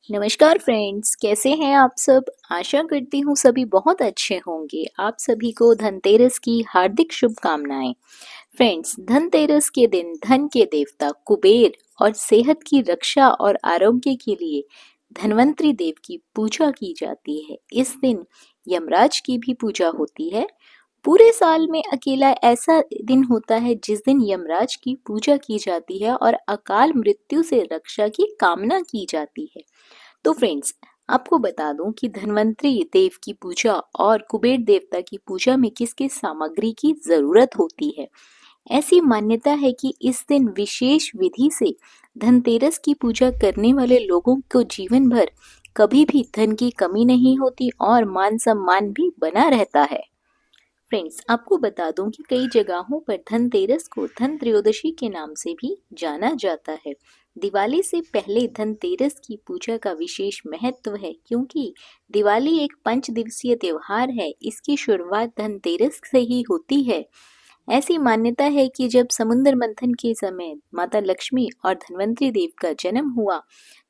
नमस्कार फ्रेंड्स, कैसे हैं आप सब। आशा करती हूँ सभी बहुत अच्छे होंगे। आप सभी को धनतेरस की हार्दिक शुभकामनाएं। फ्रेंड्स, धनतेरस के दिन धन के देवता कुबेर और सेहत की रक्षा और आरोग्य के लिए धन्वंतरी देव की पूजा की जाती है। इस दिन यमराज की भी पूजा होती है। पूरे साल में अकेला ऐसा दिन होता है जिस दिन यमराज की पूजा की जाती है और अकाल मृत्यु से रक्षा की कामना की जाती है। तो फ्रेंड्स, आपको बता दूं कि धन्वंतरी देव की पूजा और कुबेर देवता की पूजा में किस किस सामग्री की जरूरत होती है। ऐसी मान्यता है कि इस दिन विशेष विधि से धनतेरस की पूजा करने वाले लोगों को जीवन भर कभी भी धन की कमी नहीं होती और मान सम्मान भी बना रहता है। फ्रेंड्स, आपको बता दूं कि कई जगहों पर धनतेरस को धन त्रयोदशी के नाम से भी जाना जाता है। दिवाली से पहले धनतेरस की पूजा का विशेष महत्व है, क्योंकि दिवाली एक 5 दिवसीय त्योहार है। इसकी शुरुआत धनतेरस से ही होती है। ऐसी मान्यता है कि जब समुद्र मंथन के समय माता लक्ष्मी और धन्वंतरी देव का जन्म हुआ,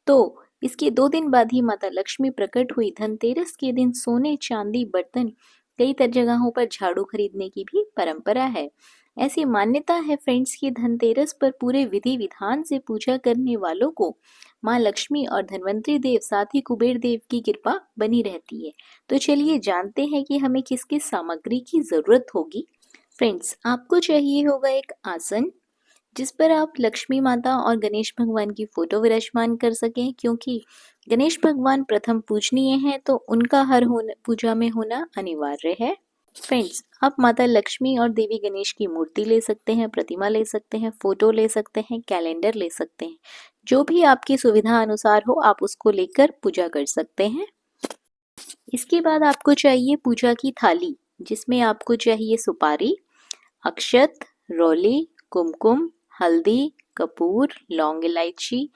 तो इसके 2 दिन बाद ही माता लक्ष्मी प्रकट हुई। धनतेरस के दिन सोने, चांदी, बर्तन, कई जगहों पर झाड़ू खरीदने की भी परंपरा है। ऐसी मान्यता है फ्रेंड्स कि धनतेरस पर पूरे विधि विधान से पूजा करने वालों को माँ लक्ष्मी और धन्वंतरी देव साथ ही कुबेर देव की कृपा बनी रहती है। तो चलिए जानते हैं कि हमें किस किस सामग्री की जरूरत होगी। फ्रेंड्स, आपको चाहिए होगा एक आसन जिस पर आप लक्ष्मी माता और गणेश भगवान की फोटो विराजमान कर सकें, क्योंकि गणेश भगवान प्रथम पूजनीय हैं, तो उनका हर पूजा में होना अनिवार्य है। फ्रेंड्स, आप माता लक्ष्मी और देवी गणेश की मूर्ति ले सकते हैं, प्रतिमा ले सकते हैं, फोटो ले सकते हैं, कैलेंडर ले सकते हैं। जो भी आपकी सुविधा अनुसार हो आप उसको लेकर पूजा कर सकते हैं। इसके बाद आपको चाहिए पूजा की थाली, जिसमें आपको चाहिए सुपारी, अक्षत, रोली, कुमकुम, हल्दी, कपूर, लौंग, इलायची,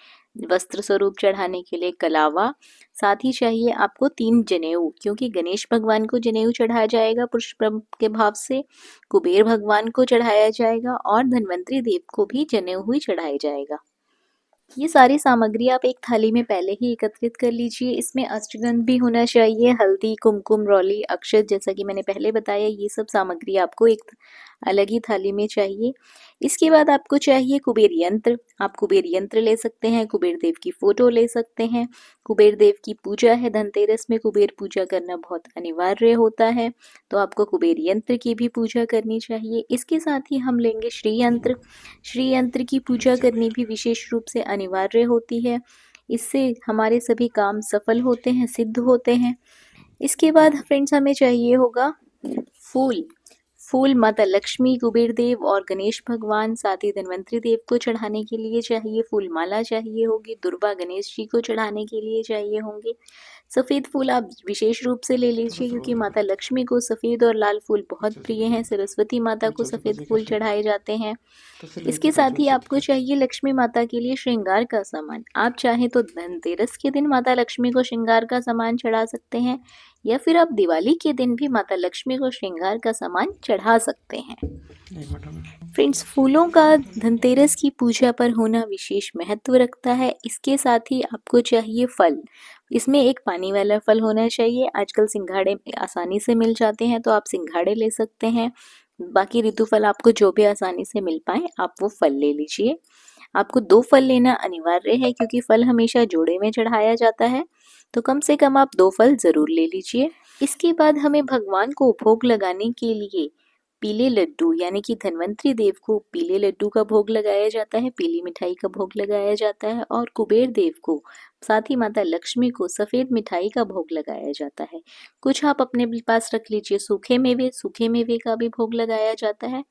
वस्त्र स्वरूप चढ़ाने के लिए कलावा। साथ ही चाहिए आपको 3 जनेऊ, क्योंकि गणेश भगवान को जनेऊ चढ़ाया जाएगा पुष्प के भाव से, कुबेर भगवान को चढ़ाया जाएगा और धन्वंतरी देव को भी जनेऊ ही चढ़ाया जाएगा। ये सारी सामग्री आप एक थाली में पहले ही एकत्रित कर लीजिए। इसमें अष्टगंध भी होना चाहिए, हल्दी, कुमकुम, रौली, अक्षत, जैसा कि मैंने पहले बताया, ये सब सामग्री आपको एक अलग ही थाली में चाहिए। इसके बाद आपको चाहिए कुबेर यंत्र। आप कुबेर यंत्र ले सकते हैं, कुबेर देव की फोटो ले सकते हैं। कुबेर देव की पूजा है, धनतेरस में कुबेर पूजा करना बहुत अनिवार्य होता है, तो आपको कुबेर यंत्र की भी पूजा करनी चाहिए। इसके साथ ही हम लेंगे श्री यंत्र। श्री यंत्र की पूजा करनी भी विशेष रूप से अनिवार्य होती है। इससे हमारे सभी काम सफल होते हैं, सिद्ध होते हैं। इसके बाद फ्रेंड्स हमें चाहिए होगा फूल। फूल माता लक्ष्मी, कुबेर देव और गणेश भगवान, साथ ही धन्वंतरी देव को चढ़ाने के लिए चाहिए। फूल माला चाहिए होगी, दुर्गा गणेश जी को चढ़ाने के लिए चाहिए होंगे। सफेद फूल आप विशेष रूप से ले लीजिए, क्योंकि माता लक्ष्मी को सफेद और लाल फूल बहुत प्रिय हैं। सरस्वती माता को सफेद फूल चढ़ाए जाते हैं। इसके साथ ही आपको चाहिए लक्ष्मी माता के लिए श्रृंगार का सामान। आप चाहें तो धनतेरस के दिन माता लक्ष्मी को श्रृंगार का सामान चढ़ा सकते हैं, या फिर आप दिवाली के दिन भी माता लक्ष्मी को श्रृंगार का सामान चढ़ा सकते हैं। फ्रेंड्स, फूलों का धनतेरस की पूजा पर होना विशेष महत्व रखता है। इसके साथ ही आपको चाहिए फल। इसमें एक पानी वाला फल होना चाहिए। आजकल सिंघाड़े आसानी से मिल जाते हैं, तो आप सिंघाड़े ले सकते हैं। बाकी ऋतु फल आपको जो भी आसानी से मिल पाए आप वो फल ले लीजिए। आपको 2 फल लेना अनिवार्य है, क्योंकि फल हमेशा जोड़े में चढ़ाया जाता है, तो कम से कम आप 2 फल जरूर ले लीजिए। इसके बाद हमें भगवान को भोग लगाने के लिए पीले लड्डू, यानी कि धन्वंतरी देव को पीले लड्डू का भोग लगाया जाता है, पीली मिठाई का भोग लगाया जाता है, और कुबेर देव को, साथ ही माता लक्ष्मी को सफेद मिठाई का भोग लगाया जाता है। कुछ आप अपने पास रख लीजिए सूखे मेवे का भी भोग लगाया जाता है।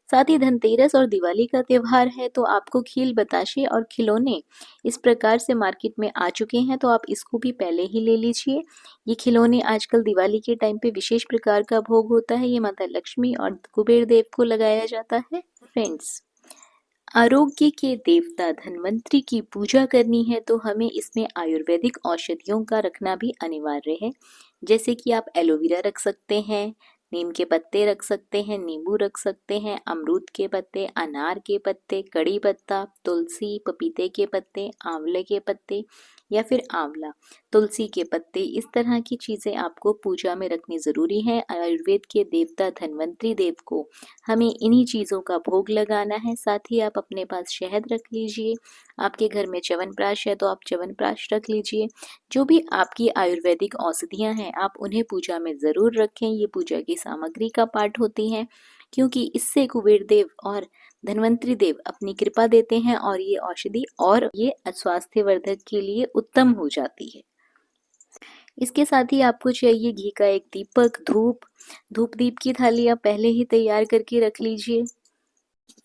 साथ ही धनतेरस और दिवाली का त्योहार है, तो आपको खील, बताशे और खिलौने इस प्रकार से मार्केट में आ चुके हैं, तो आप इसको भी पहले ही ले लीजिए। ये खिलौने आजकल दिवाली के टाइम पे विशेष प्रकार का भोग होता है, ये माता लक्ष्मी और कुबेर देव को लगाया जाता है। फ्रेंड्स, आरोग्य के देवता धन्वंतरी की पूजा करनी है, तो हमें इसमें आयुर्वेदिक औषधियों का रखना भी अनिवार्य है। जैसे कि आप एलोवेरा रख सकते हैं, नीम के पत्ते रख सकते हैं, नींबू रख सकते हैं, अमरूद के पत्ते, अनार के पत्ते, कड़ी पत्ता, तुलसी, पपीते के पत्ते, आंवले के पत्ते, या फिर आंवला, तुलसी के पत्ते, इस तरह की चीज़ें आपको पूजा में रखनी ज़रूरी है। आयुर्वेद के देवता धन्वंतरी देव को हमें इन्हीं चीज़ों का भोग लगाना है। साथ ही आप अपने पास शहद रख लीजिए, आपके घर में च्यवनप्राश है तो आप च्यवनप्राश रख लीजिए। जो भी आपकी आयुर्वेदिक औषधियाँ हैं आप उन्हें पूजा में ज़रूर रखें, ये पूजा की सामग्री का पार्ट होती हैं, क्योंकि इससे कुबेर देव और धन्वंतरी देव अपनी कृपा देते हैं और ये औषधि और ये स्वास्थ्यवर्धक के लिए उत्तम हो जाती है। इसके साथ ही आपको चाहिए घी का एक दीपक, धूप दीप की थाली आप पहले ही तैयार करके रख लीजिए।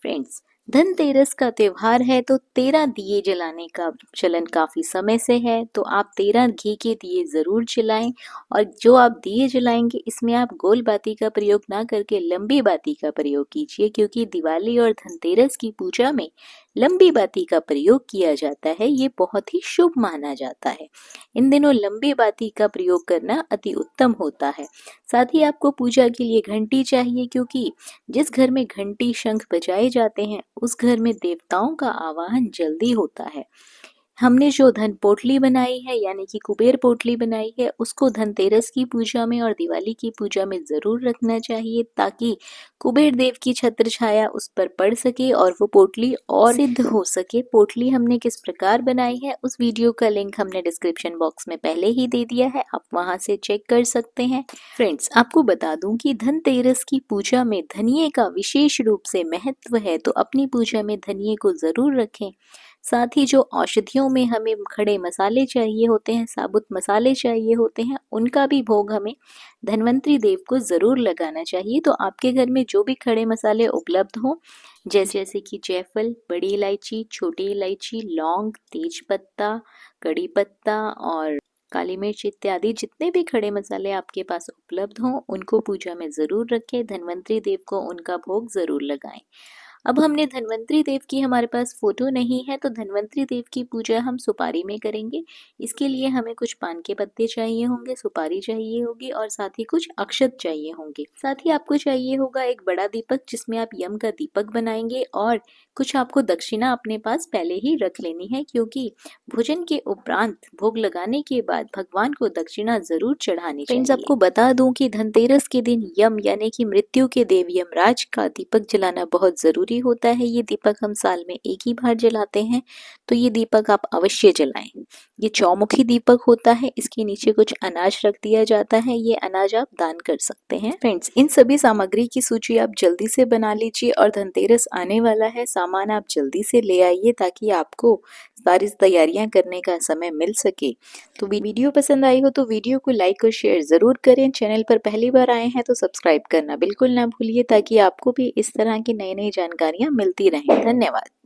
फ्रेंड्स, धनतेरस का त्योहार है तो 13 दिए जलाने का चलन काफी समय से है, तो आप 13 घी के दिए जरूर जलाएं। और जो आप दिए जलाएंगे इसमें आप गोल बाती का प्रयोग ना करके लंबी बाती का प्रयोग कीजिए, क्योंकि दिवाली और धनतेरस की पूजा में लंबी बाती का प्रयोग किया जाता है, ये बहुत ही शुभ माना जाता है। इन दिनों लंबी बाती का प्रयोग करना अति उत्तम होता है। साथ ही आपको पूजा के लिए घंटी चाहिए, क्योंकि जिस घर में घंटी शंख बजाए जाते हैं उस घर में देवताओं का आवाहन जल्दी होता है। हमने जो धन पोटली बनाई है यानी कि कुबेर पोटली बनाई है उसको धनतेरस की पूजा में और दिवाली की पूजा में जरूर रखना चाहिए, ताकि कुबेर देव की छत्र छाया उस पर पड़ सके और वो पोटली और सिद्ध हो सके। पोटली हमने किस प्रकार बनाई है उस वीडियो का लिंक हमने डिस्क्रिप्शन बॉक्स में पहले ही दे दिया है, आप वहां से चेक कर सकते हैं। फ्रेंड्स, आपको बता दूं कि धनतेरस की पूजा में धनिये का विशेष रूप से महत्व है, तो अपनी पूजा में धनिये को जरूर रखें। साथ ही जो औषधियों में हमें खड़े मसाले चाहिए होते हैं, साबुत मसाले चाहिए होते हैं, उनका भी भोग हमें धन्वंतरी देव को ज़रूर लगाना चाहिए। तो आपके घर में जो भी खड़े मसाले उपलब्ध हों, जैसे कि जायफल, बड़ी इलायची, छोटी इलायची, लौंग, तेज पत्ता, कड़ी पत्ता और काली मिर्च इत्यादि जितने भी खड़े मसाले आपके पास उपलब्ध हों उनको पूजा में ज़रूर रखें। धन्वंतरी देव को उनका भोग ज़रूर लगाएं। अब हमने धन्वंतरी देव की हमारे पास फोटो नहीं है, तो धन्वंतरी देव की पूजा हम सुपारी में करेंगे। इसके लिए हमें कुछ पान के पत्ते चाहिए होंगे, सुपारी चाहिए होगी और साथ ही कुछ अक्षत चाहिए होंगे। साथ ही आपको चाहिए होगा एक बड़ा दीपक जिसमें आप यम का दीपक बनाएंगे, और कुछ आपको दक्षिणा अपने पास पहले ही रख लेनी है, क्योंकि भोजन के उपरांत भोग लगाने के बाद भगवान को दक्षिणा जरूर चढ़ानी चाहिए। फ्रेंड्स, आपको बता दूं कि धनतेरस के दिन यम यानी कि मृत्यु के देव यमराज का दीपक जलाना बहुत जरूरी होता है। ये दीपक हम साल में एक ही बार जलाते हैं, तो ये दीपक आप अवश्य जलाएं। ये चौमुखी दीपक होता है, इसके नीचे कुछ अनाज रख दिया जाता है, ये अनाज आप दान कर सकते हैं। फ्रेंड्स, इन सभी सामग्री की सूची आप जल्दी से बना लीजिए और धनतेरस आने वाला है, सामान आप जल्दी से ले आइए ताकि आपको सारी तैयारियां करने का समय मिल सके। तो वीडियो पसंद आई हो तो वीडियो को लाइक और शेयर जरूर करें। चैनल पर पहली बार आए हैं तो सब्सक्राइब करना बिल्कुल ना भूलिए, ताकि आपको भी इस तरह की नई नई जानकारियां मिलती रहें। धन्यवाद।